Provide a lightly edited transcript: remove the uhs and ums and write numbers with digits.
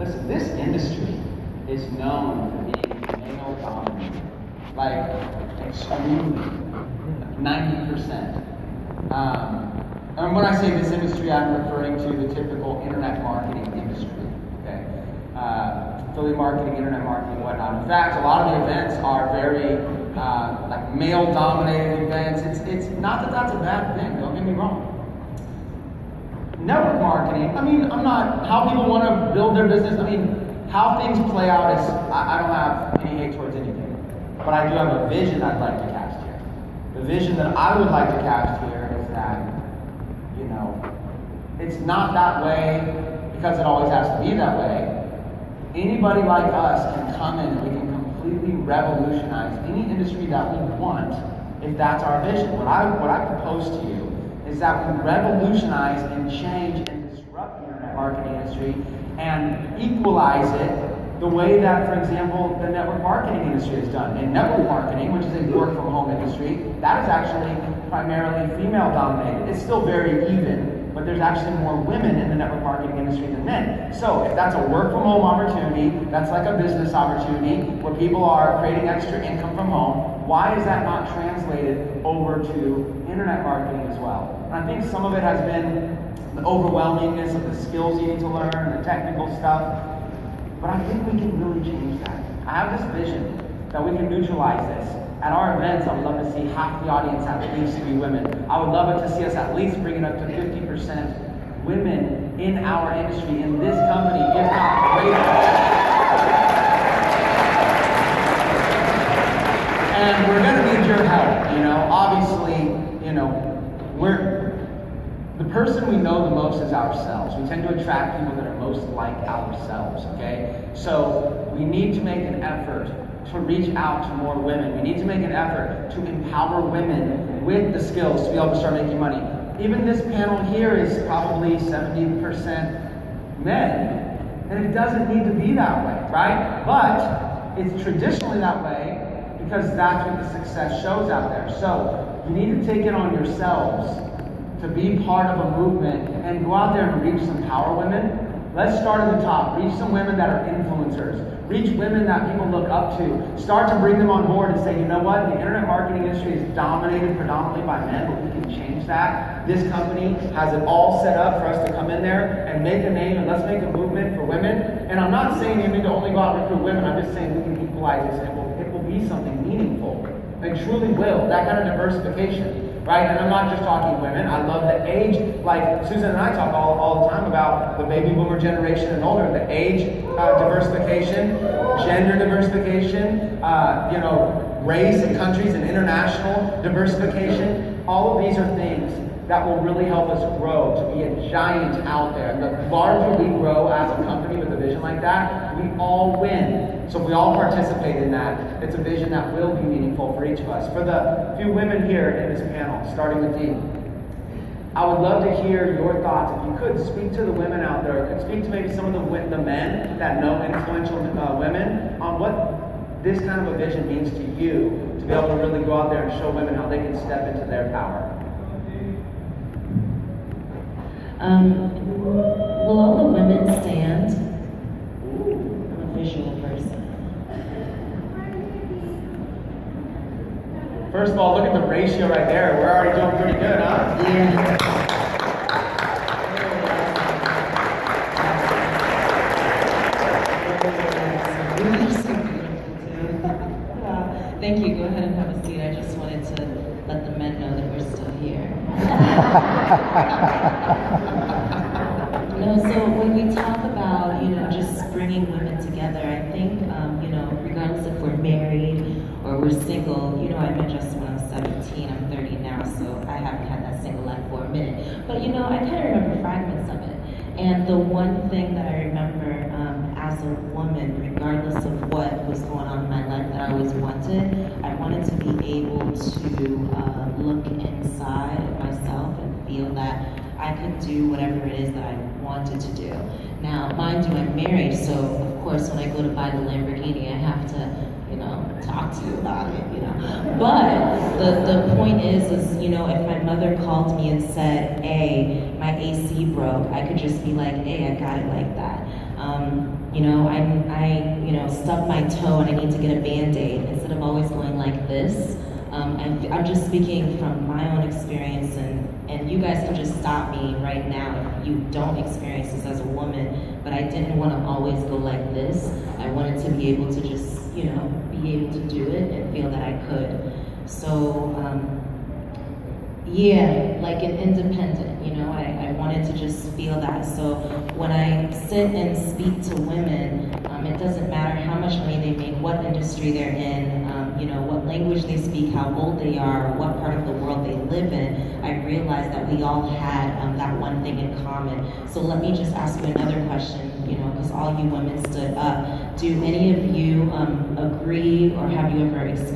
Listen, this industry is known for being male dominated, like extremely, 90%. And when I say this industry, I'm referring to the typical internet marketing industry. Okay, affiliate marketing, internet marketing, whatnot. In fact, a lot of the events are very like male-dominated events. It's not that that's a bad thing. Don't get me wrong. Network marketing, I mean, I'm not, how people want to build their business, I mean, how things play out is, I don't have any hate towards anything, but I do have a vision I'd like to cast here. The vision that I would like to cast here is that, you know, it's not that way because it always has to be that way. Anybody like us can come in and we can completely revolutionize any industry that we want if that's our vision. What I propose to you is that we revolutionize and change and disrupt the internet marketing industry and equalize it the way that, for example, the network marketing industry is done. In network marketing, which is a work-from-home industry, that is actually primarily female-dominated. It's still very even, but there's actually more women in the network marketing industry than men. So if that's a work-from-home opportunity, that's like a business opportunity where people are creating extra income from home, why is that not translated over to internet marketing as well? And I think some of it has been the overwhelmingness of the skills you need to learn, the technical stuff, but I think we can really change that. I have this vision that we can neutralize this. At our events, I would love to see half the audience at least be women. I would love it to see us at least bring it up to 50% women in our industry, in this company, if not greater. And we're going to need your help, you know. Obviously, you know, the person we know the most is ourselves. We tend to attract people that are most like ourselves, okay? So we need to make an effort to reach out to more women. We need to make an effort to empower women with the skills to be able to start making money. Even this panel here is probably 70% men, and it doesn't need to be that way, right? But it's traditionally that way because that's what the success shows out there. So you need to take it on yourselves to be part of a movement and go out there and reach some power women. Let's start at the top. Reach some women that are influencers. Reach women that people look up to. Start to bring them on board and say, you know what? The internet marketing industry is dominated predominantly by men, but we can change that. This company has it all set up for us to come in there and make a name, and let's make a movement for women. And I'm not saying you need to only go out and recruit women. I'm just saying we can equalize this, and it will be something meaningful. It truly will. That kind of diversification. Right? And I'm not just talking women. I love the age, like Susan and I talk all the time about the baby boomer generation and older, the age diversification, gender diversification, you know, race and countries and international diversification. All of these are things that will really help us grow to be a giant out there. And the larger we grow as a company with a vision like that, we all win. So if we all participate in that, it's a vision that will be meaningful for each of us. For the few women here in this panel, starting with Dee, I would love to hear your thoughts. If you could speak to the women out there, could speak to maybe some of the men that know influential women on what this kind of a vision means to you to be able to really go out there and show women how they can step into their power. Will all the women stand? I'm a visual person. First of all, look at the ratio right there. We're already doing pretty good, huh? Yeah. Thank you. Go ahead and have a seat. I just wanted to let the men know that we're still here. No, so when we talk about, you know, just bringing women together, I think, you know, regardless if we're married or we're single, you know, I met Justin when I was 17, I'm 30 now, so I haven't had that single life for a minute. But, you know, I kind of remember fragments of it. And the one thing that I remember as a woman, regardless of what was going on in my life that I always wanted, I wanted to be able to look inside of myself and feel that I could do whatever it is that I wanted to do. Now, mind you, I'm married, so of course when I go to buy the Lamborghini, I have to, you know, talk to you about it, you know. But the point is, you know, if my mother called me and said, hey, my AC broke, I could just be like, hey, I got it like that. You know, I you know, stubbed my toe and I need to get a Band-Aid, instead of always going like this. I'm just speaking from my own experience, and you guys can just stop me right now if you don't experience this as a woman, but I didn't want to always go like this. I wanted to be able to just, you know, be able to do it and feel that I could. So, yeah, like an independent, you know, I wanted to just feel that. So when I sit and speak to women, it doesn't matter how much money they make, what industry they're in, you know, what language they speak, how old they are, what part of the world they live in. I realized that we all had that one thing in common. So let me just ask you another question, you know, because all you women stood up. Do any of you agree, or have you ever experienced